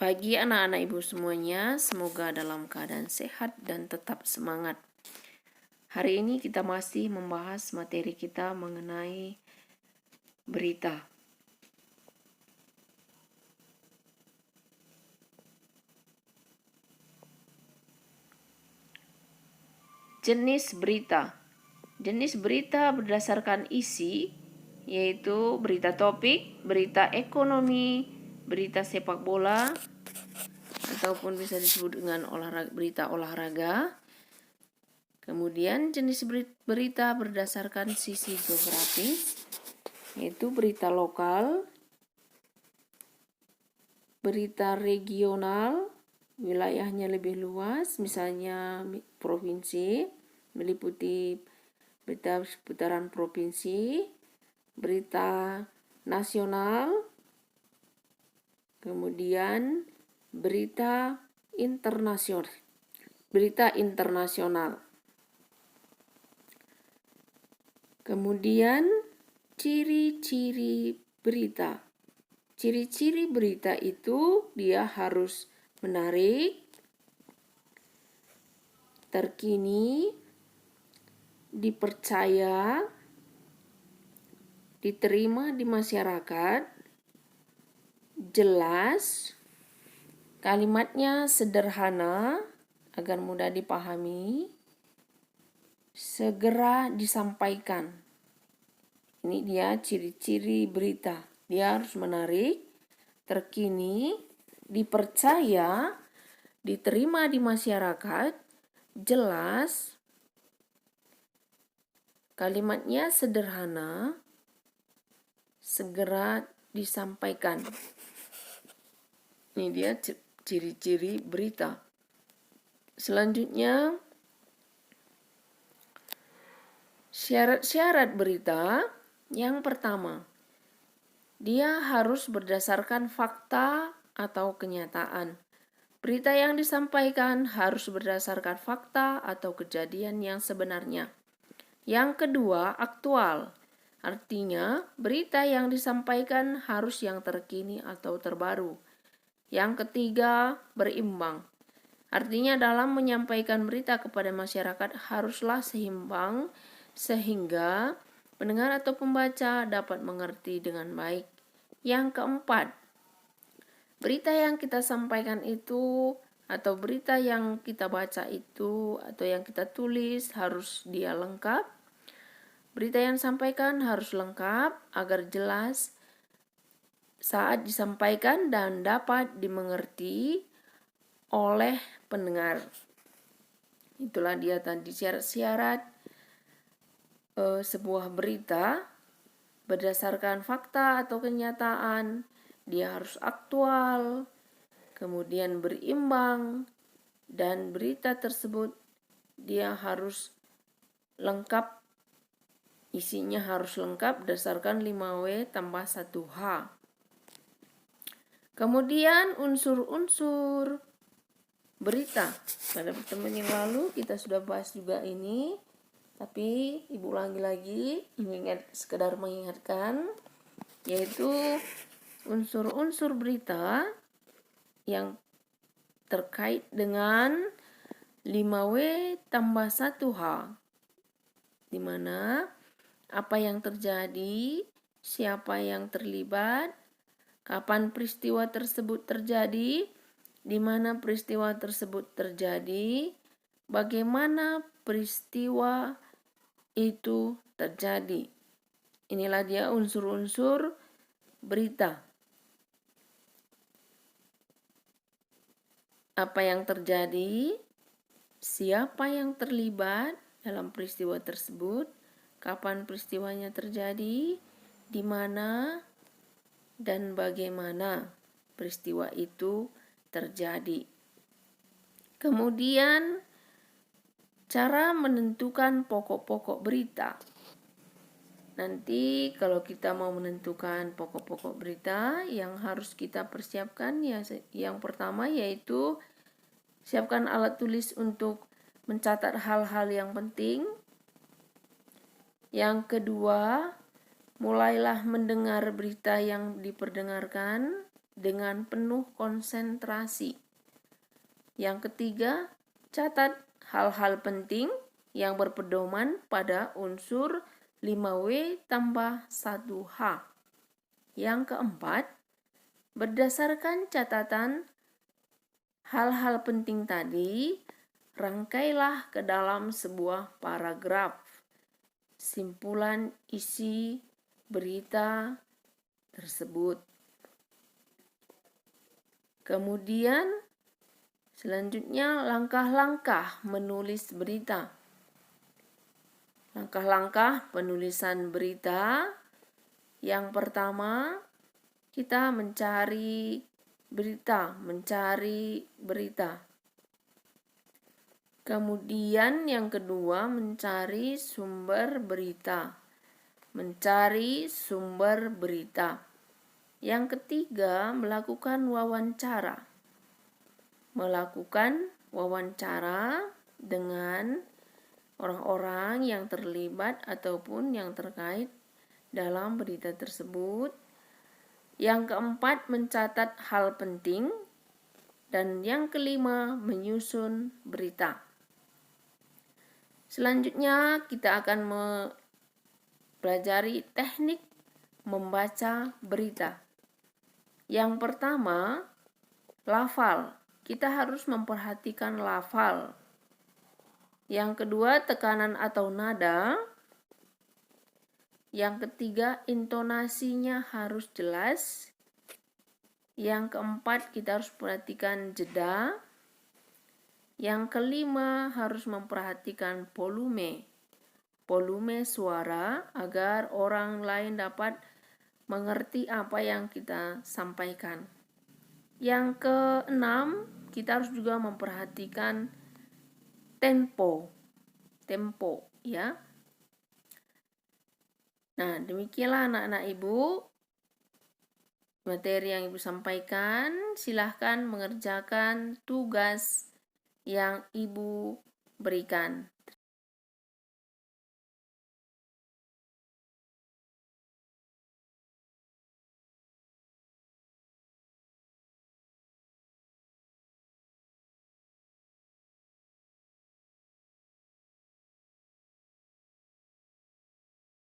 Pagi anak-anak ibu semuanya, semoga dalam keadaan sehat dan tetap semangat. Hari ini kita masih membahas materi kita mengenai berita. Jenis berita. Jenis berita berdasarkan isi, yaitu berita topik, berita ekonomi, berita sepak bola, ataupun bisa disebut dengan berita olahraga. Kemudian jenis berita berdasarkan sisi geografis, yaitu berita lokal, berita regional, wilayahnya lebih luas, misalnya provinsi, meliputi berita seputaran provinsi, berita nasional, kemudian berita internasional. Kemudian ciri-ciri berita. Ciri-ciri berita itu dia harus menarik, terkini, dipercaya, diterima di masyarakat, jelas, kalimatnya sederhana agar mudah dipahami, segera disampaikan. Ini dia ciri-ciri berita. Dia harus menarik, terkini, dipercaya, diterima di masyarakat, jelas, kalimatnya sederhana, segera disampaikan. Ini dia ciri-ciri berita. Selanjutnya, syarat-syarat berita. Yang pertama, dia harus berdasarkan fakta atau kenyataan. Berita yang disampaikan harus berdasarkan fakta atau kejadian yang sebenarnya. Yang kedua, aktual. Artinya, berita yang disampaikan harus yang terkini atau terbaru. Yang ketiga, berimbang. Artinya dalam menyampaikan berita kepada masyarakat haruslah seimbang sehingga pendengar atau pembaca dapat mengerti dengan baik. Yang keempat, berita yang kita sampaikan itu atau berita yang kita baca itu atau yang kita tulis harus dia lengkap. Berita yang disampaikan harus lengkap agar jelas saat disampaikan dan dapat dimengerti oleh pendengar. Itulah dia tadi syarat-syarat sebuah berita berdasarkan fakta atau kenyataan. Dia harus aktual, kemudian berimbang, dan berita tersebut dia harus lengkap, isinya harus lengkap berdasarkan 5W tambah 1H. Kemudian unsur-unsur berita. Pada pertemuan yang lalu kita sudah bahas juga ini, tapi ibu ulangi lagi, sekedar mengingatkan, yaitu unsur-unsur berita yang terkait dengan 5W tambah 1H, di mana apa yang terjadi, siapa yang terlibat, kapan peristiwa tersebut terjadi, di mana peristiwa tersebut terjadi, bagaimana peristiwa itu terjadi. Inilah dia unsur-unsur berita. Apa yang terjadi, siapa yang terlibat dalam peristiwa tersebut, kapan peristiwanya terjadi, di mana dan bagaimana peristiwa itu terjadi. Kemudian cara menentukan pokok-pokok berita. Nanti kalau kita mau menentukan pokok-pokok berita yang harus kita persiapkan, yang pertama yaitu siapkan alat tulis untuk mencatat hal-hal yang penting. Yang kedua, mulailah mendengar berita yang diperdengarkan. dengan penuh konsentrasi. Yang ketiga, catat hal-hal penting yang berpedoman pada unsur 5W tambah 1H. Yang keempat, berdasarkan catatan hal-hal penting tadi, rangkailah ke dalam sebuah paragraf simpulan isi berita tersebut. Kemudian, selanjutnya langkah-langkah menulis berita. Langkah-langkah penulisan berita. Yang pertama, kita mencari berita. Kemudian yang kedua, mencari sumber berita. Yang ketiga, melakukan wawancara dengan orang-orang yang terlibat ataupun yang terkait dalam berita tersebut. Yang keempat, mencatat hal penting. Dan yang kelima, menyusun berita. Selanjutnya, kita akan mempelajari teknik membaca berita. Yang pertama, lafal. Kita harus memperhatikan lafal. Yang kedua, tekanan atau nada. Yang ketiga, intonasinya harus jelas. Yang keempat, kita harus perhatikan jeda. Yang kelima, harus memperhatikan volume suara agar orang lain dapat mengerti apa yang kita sampaikan. Yang keenam, kita harus juga memperhatikan tempo, ya. Nah, demikianlah anak-anak Ibu materi yang Ibu sampaikan. Silahkan mengerjakan tugas yang Ibu berikan.